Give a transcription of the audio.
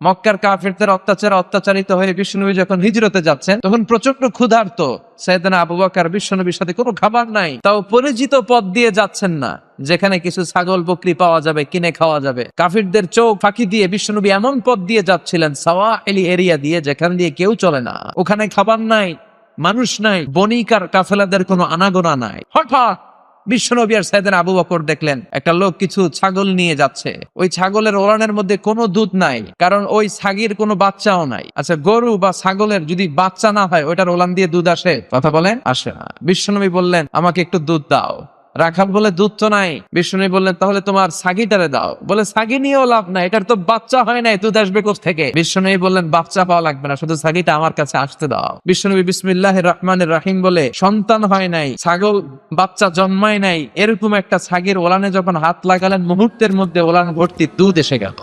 মক্কার কাফিরদের অত্যাচারিত হয়ে বিশ্বনবী যখন হিজরতে যাচ্ছেন তখন প্রচন্ড ক্ষুধার্ত সাইয়েদনা আবু বকর বিশ্বনবীর সাথে কোনো খাবার নাই, তাও পরিচিত পথ দিয়ে যাচ্ছেন না যেখানে কিছু ছাগল বকরি পাওয়া যাবে, কিনে খাওয়া যাবে। কাফিরদের চোখ ফাঁকি দিয়ে বিশ্বনবী এমন পথ দিয়ে যাচ্ছিলেন সাওয়াহিলি এরিয়া দিয়ে যেখান দিয়ে কেউ চলে না, ওখানে খাবার নাই, মানুষ নাই, বণিকার কাফেলাদের কোনো আনাগোনা নাই। হঠাৎ বিশ্বনবী আর সাইয়েদনা আবু বকর দেখলেন একটা লোক কিছু ছাগল নিয়ে যাচ্ছে। ওই ছাগলের ওলানের মধ্যে কোনো দুধ নাই, কারণ ওই ছাগির কোনো বাচ্চাও নাই। আচ্ছা, গরু বা ছাগলের যদি বাচ্চা না হয় ওইটার ওলান দিয়ে দুধ আসে? কথা বলেন, আসে না। বিশ্বনবী বললেন আমাকে একটু দুধ দাও। রাখাল বলে দুধ তো নাই। বিশ্বনবী বললেন তাহলে তোমার ছাগিটারে দাও। বলে ছাগি নিয়েও লাভ নাই, এটার তো বাচ্চা হয় নাই, দুধ আসবে কোত্থেকে? বিশ্বনবী বললেন বাচ্চা পাওয়া লাগবে না, শুধু ছাগিটা আমার কাছে আসতে দাও। বিশ্বনবী বিসমিল্লাহির রহমানির রহিম বলে সন্তান হয় নাই, ছাগল বাচ্চা জন্মায় নাই, এরকম একটা ছাগির ওলানে যখন হাত লাগালেন মুহূর্তের মধ্যে ওলান ভর্তি দুধ এসে গেল।